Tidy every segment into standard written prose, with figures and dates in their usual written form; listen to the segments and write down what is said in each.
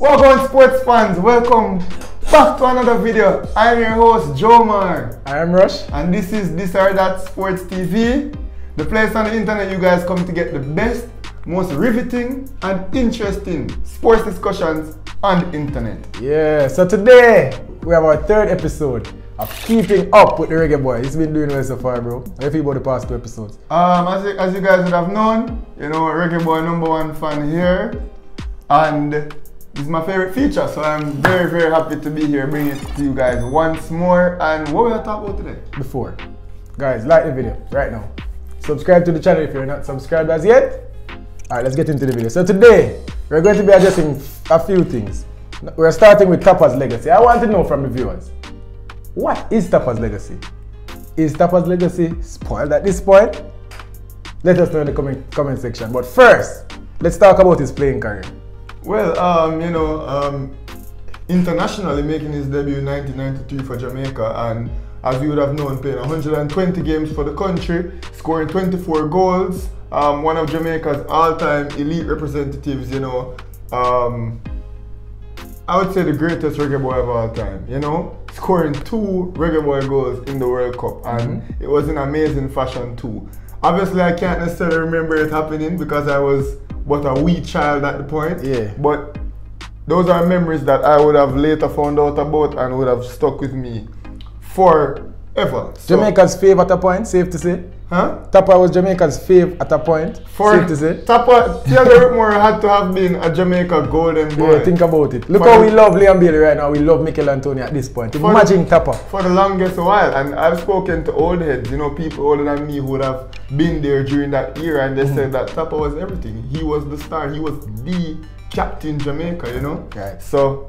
Welcome sports fans, welcome back to another video. I'm your host Jomar. I am Rush. And this is This or That Sports TV. The place on the internet you guys come to get the best, most riveting and interesting sports discussions on the internet. Yeah, so today we have our third episode of Keeping Up with the Reggae Boyz. It's been doing well so far, bro. How do you feel about the past 2 episodes? As you guys would have known, you know, Reggae Boy #1 fan here. And this is my favorite feature, so I'm very, very happy to be here, bringing it to you guys once more. And what we're talking about today? Before, guys, like the video right now. Subscribe to the channel if you're not subscribed as yet. Alright, let's get into the video. So today, we're going to be addressing a few things. We're starting with Tappa's legacy. I want to know from the viewers, what is Tappa's legacy? Is Tappa's legacy spoiled at this point? Let us know in the comment section. But first, let's talk about his playing career. Well, internationally making his debut in 1993 for Jamaica, and as you would have known, playing 120 games for the country, scoring 24 goals, one of Jamaica's all-time elite representatives, you know. I would say the greatest reggae boy of all time, you know, scoring 2 reggae boy goals in the World Cup, and it was in amazing fashion too. Obviously, I can't necessarily remember it happening because I was but a wee child at the point. Yeah. But those are memories that I would have later found out about and would have stuck with me forever. So, Jamaica's fave at a point, safe to say. huh? Tappa was Jamaica's fave at a point, safe to say. Tappa, Theodore Whitmore had to have been a Jamaica golden boy. Yeah, think about it. Look how we love Liam Bailey right now. We love Mikel Antonio at this point. Imagine Tappa. For the longest while. And I've spoken to old heads, you know, people older than me who would have been there during that era, and they said that Tappa was everything. He was the star. He was the captain Jamaica, you know? Right. So,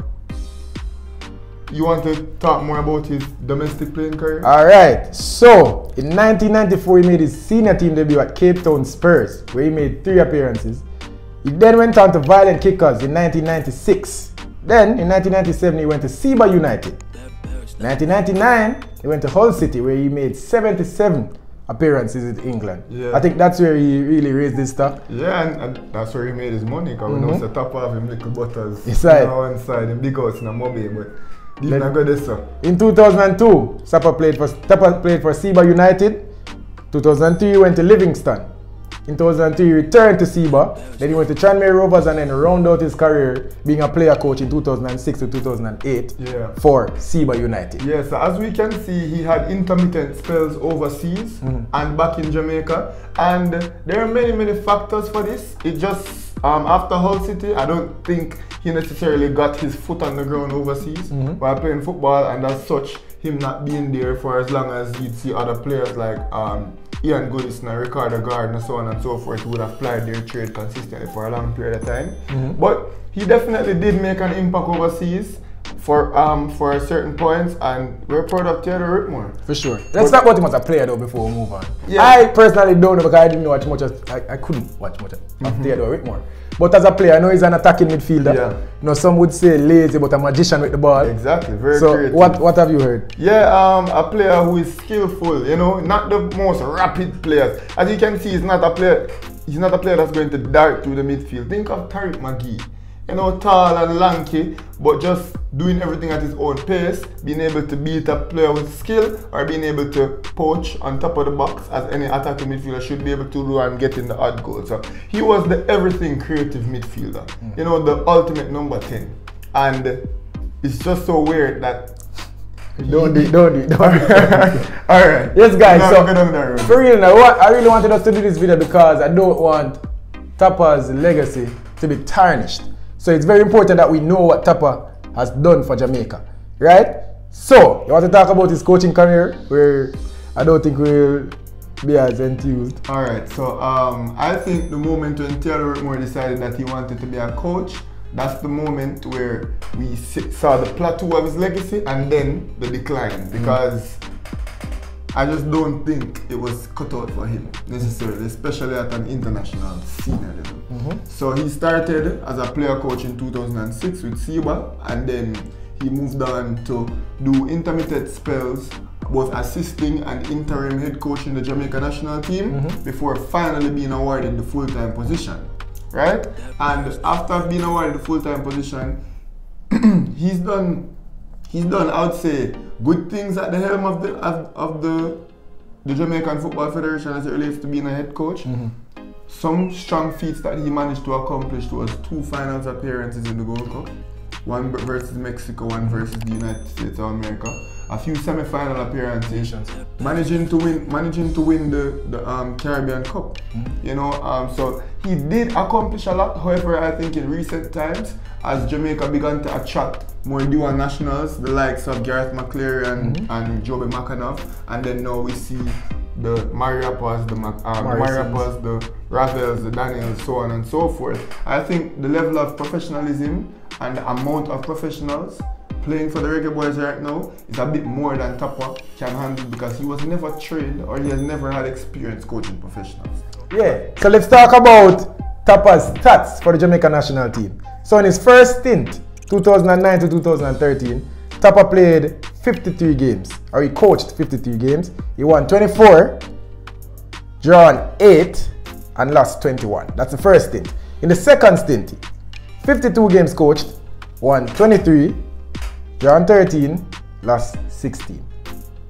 you want to talk more about his domestic playing career? Alright, so in 1994 he made his senior team debut at Cape Town Spurs, where he made 3 appearances. He then went on to Violent Kickers in 1996. Then in 1997 he went to Seba United. In 1999 he went to Hull City, where he made 77 appearances in England. Yeah. I think that's where he really raised his stock. Yeah, and that's where he made his money, because we know the top of him little butters Inside. on one side, him big house in a mobile, but didn't go this, sir. In 2002, Tappa played for Seba United. 2003 he went to Livingston. In 2003 he returned to Seba. Then he went to Tranmere Rovers and then rounded out his career being a player coach in 2006 to 2008 for Seba United. Yes, so as we can see, he had intermittent spells overseas and back in Jamaica. And there are many, many factors for this. It just, after Hull City, I don't think he necessarily got his foot on the ground overseas while playing football, and as such, him not being there for as long as you'd see other players like Ian Goodison and Ricardo Gardner, so on and so forth, who would have plied their trade consistently for a long period of time. But he definitely did make an impact overseas for certain points, and we're proud of Theodore Whitmore. For sure. Let's talk about him as a player though before we move on. Yeah. I personally don't know, because I didn't watch much of, I couldn't watch much of Theodore Whitmore. But as a player, I know he's an attacking midfielder. Yeah. You know, some would say lazy, but a magician with the ball. Exactly, very so creative. What have you heard? Yeah, a player who is skillful, you know, not the most rapid players. As you can see, he's not a player that's going to dart through the midfield. Think of Tariq McGee. You know, tall and lanky, but just doing everything at his own pace, being able to beat a player with skill, or being able to poach on top of the box, as any attacking midfielder should be able to do, and get in the odd goal. So he was the everything creative midfielder, you know, the ultimate number 10. And it's just so weird that Don't do it. Alright. Yes, guys, no, so for real now, I really wanted us to do this video because I don't want Tappa's legacy to be tarnished. So it's very important that we know what Tappa has done for Jamaica, right? So, you want to talk about his coaching career, where I don't think we'll be as enthused. Alright, so I think the moment when Theodore Whitmore decided that he wanted to be a coach, that's the moment where we saw the plateau of his legacy and then the decline, because I just don't think it was cut out for him necessarily, especially at an international senior level. So he started as a player coach in 2006 with Seba, and then he moved on to do intermittent spells, both assisting and interim head coach in the Jamaica national team, before finally being awarded the full-time position, right? And after being awarded the full-time position, he's done, I would say, good things at the helm of the Jamaican Football Federation as it relates to being a head coach. Some strong feats that he managed to accomplish was 2 finals appearances in the Gold Cup. One versus Mexico, one versus the United States of America. A few semi-final appearances, managing to win the Caribbean Cup. You know, so he did accomplish a lot. However, I think in recent times, as Jamaica began to attract more dual nationals, the likes of Gareth McCleary and Joby McAnuff, and then now we see the Mariapas, the Ravels, the Daniels, so on and so forth. I think the level of professionalism and the amount of professionals playing for the Reggae Boyz right now is a bit more than Tappa can handle, because he was never trained or he has never had experience coaching professionals. Yeah, so let's talk about Tappa's stats for the Jamaican national team. So in his first stint, 2009 to 2013, Tappa played 53 games, or he coached 53 games. He won 24, drawn 8, and lost 21. That's the first stint. In the second stint, 52 games coached, won 23, drawn 13, lost 16.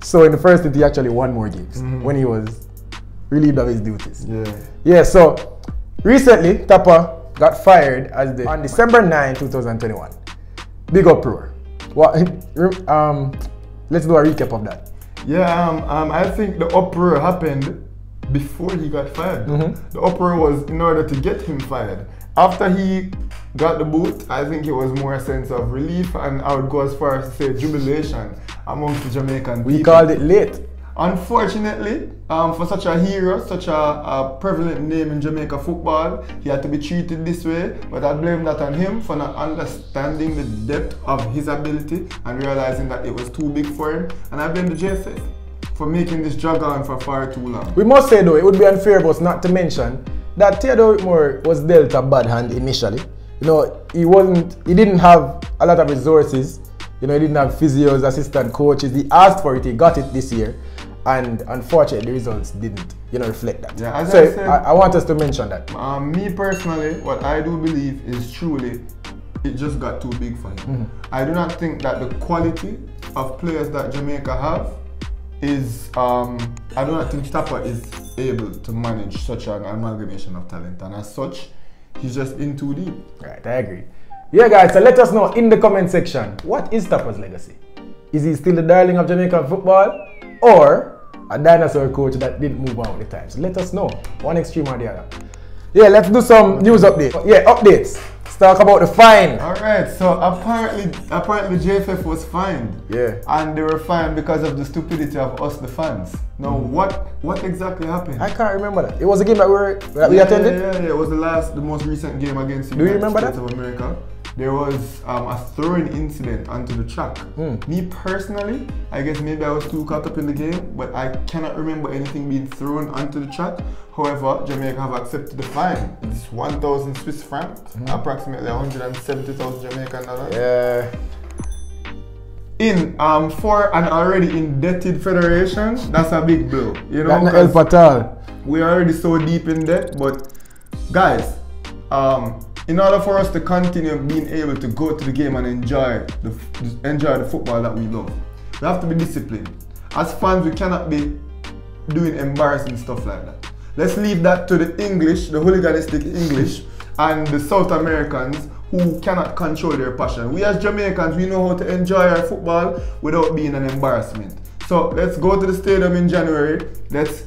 So in the first stint, he actually won more games when he was relieved of his duties. Yeah, so recently, Tappa got fired on December 9, 2021. Big uproar. Let's do a recap of that. Yeah, I think the uproar happened before he got fired. The uproar was in order to get him fired. After he got the boot, I think it was more a sense of relief, and I would go as far as to say jubilation amongst the Jamaican people. We called it late. Unfortunately, for such a hero, such a prevalent name in Jamaica football, he had to be treated this way, but I blame that on him for not understanding the depth of his ability and realizing that it was too big for him, and I blame the JFF for making this drag on for far too long. We must say though, it would be unfair of us not to mention that Theodore Whitmore was dealt a bad hand initially. You know, he didn't have a lot of resources. You know, he didn't have physios, assistant coaches. He asked for it, he got it this year. And unfortunately, the results didn't, reflect that. Yeah, as so I said, I want us to mention that. Me personally, what I do believe is truly, it just got too big for him. I do not think that the quality of players that Jamaica have is, I do not think Tappa is able to manage such an amalgamation of talent. And as such, he's just in too deep. Right, I agree. Yeah, guys, so let us know in the comment section, what is Tappa's legacy? Is he still the darling of Jamaican football? Or a dinosaur coach that didn't move on with the times? Let us know, one extreme or the other. Yeah, let's do some news updates. Yeah, updates. Let's talk about the fine. Alright, so apparently JFF was fined. Yeah. And they were fined because of the stupidity of us, the fans. Now, what exactly happened? I can't remember that. It was a game that we attended? Yeah, it was the most recent game against the United States of America. There was a throwing incident onto the track. Me personally, I guess maybe I was too caught up in the game, but I cannot remember anything being thrown onto the track. However, Jamaica have accepted the fine. It's 1,000 Swiss francs, approximately 170,000 Jamaican dollars. Yeah. For an already indebted federation, that's a big blow. You know, not help at all. We're already so deep in debt, but guys, in order for us to continue being able to go to the game and enjoy the football that we love, we have to be disciplined. As fans, we cannot be doing embarrassing stuff like that. Let's leave that to the English, the hooliganistic English, and the South Americans who cannot control their passion. We as Jamaicans, we know how to enjoy our football without being an embarrassment. So let's go to the stadium in January. Let's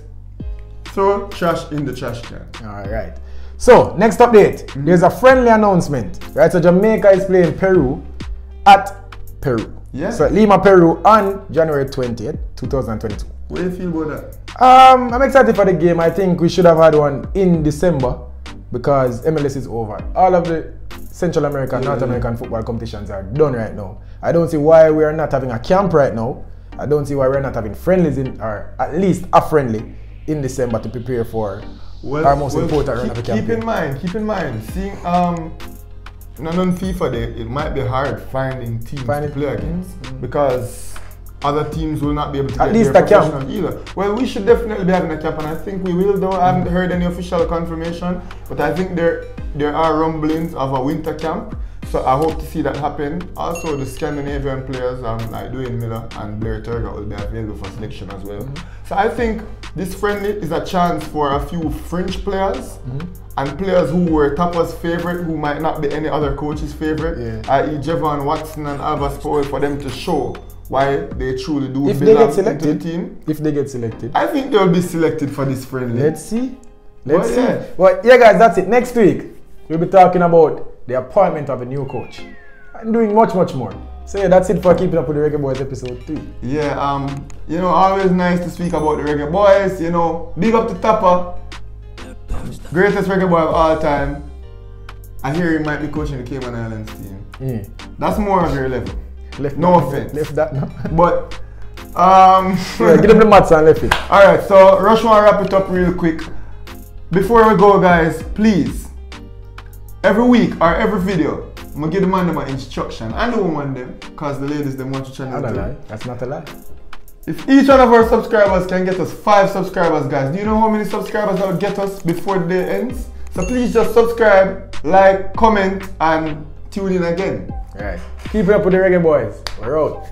throw trash in the trash can. All right. So, next update, there's a friendly announcement, right? So Jamaica is playing Peru at Peru. Yeah. So Lima, Peru on January 20th, 2022. What do you feel about that? I'm excited for the game. I think we should have had one in December because MLS is over. All of the Central American, North American football competitions are done right now. I don't see why we are not having a camp right now. I don't see why we're not having friendlies or at least a friendly in December to prepare for our most important run of the campaign. Keep in mind, seeing on FIFA Day, it might be hard finding teams to play against because other teams will not be able to at least a camp either. Well, we should definitely be having a camp, and I think we will. Though I haven't heard any official confirmation, but I think there are rumblings of a winter camp. So I hope to see that happen. Also, the Scandinavian players, like Dwayne Miller and Blair Turger, will be available for selection as well. So I think this friendly is a chance for a few French players and players who were Tappa's favorite, who might not be any other coach's favorite, i.e. Javon Watson and Alvas Powell, for them to show why they truly do belong into the team. If they get selected, I think they'll be selected for this friendly. Let's see. Let's see. Well, yeah, guys, that's it. Next week, we'll be talking about the appointment of a new coach and doing much more. So yeah, that's it for keeping up with the Reggae Boyz episode 3. Yeah, you know, always nice to speak about the Reggae Boyz. You know, big up to Tappa, greatest reggae boy of all time. I hear he might be coaching the Cayman Islands team. That's more of your level. No offense. Left that now. But yeah, give them the mats and left it. Alright, so Rush want to wrap it up real quick. Before we go, guys, please, every week or every video, I'm gonna give the man them an instruction and the woman them, because the ladies them want to channel. That's not a lie. That's not a lie. If each one of our subscribers can get us 5 subscribers, guys, do you know how many subscribers that would get us before the day ends? So please just subscribe, like, comment, and tune in again. Alright. Keep it up with the Reggae Boyz. We're out.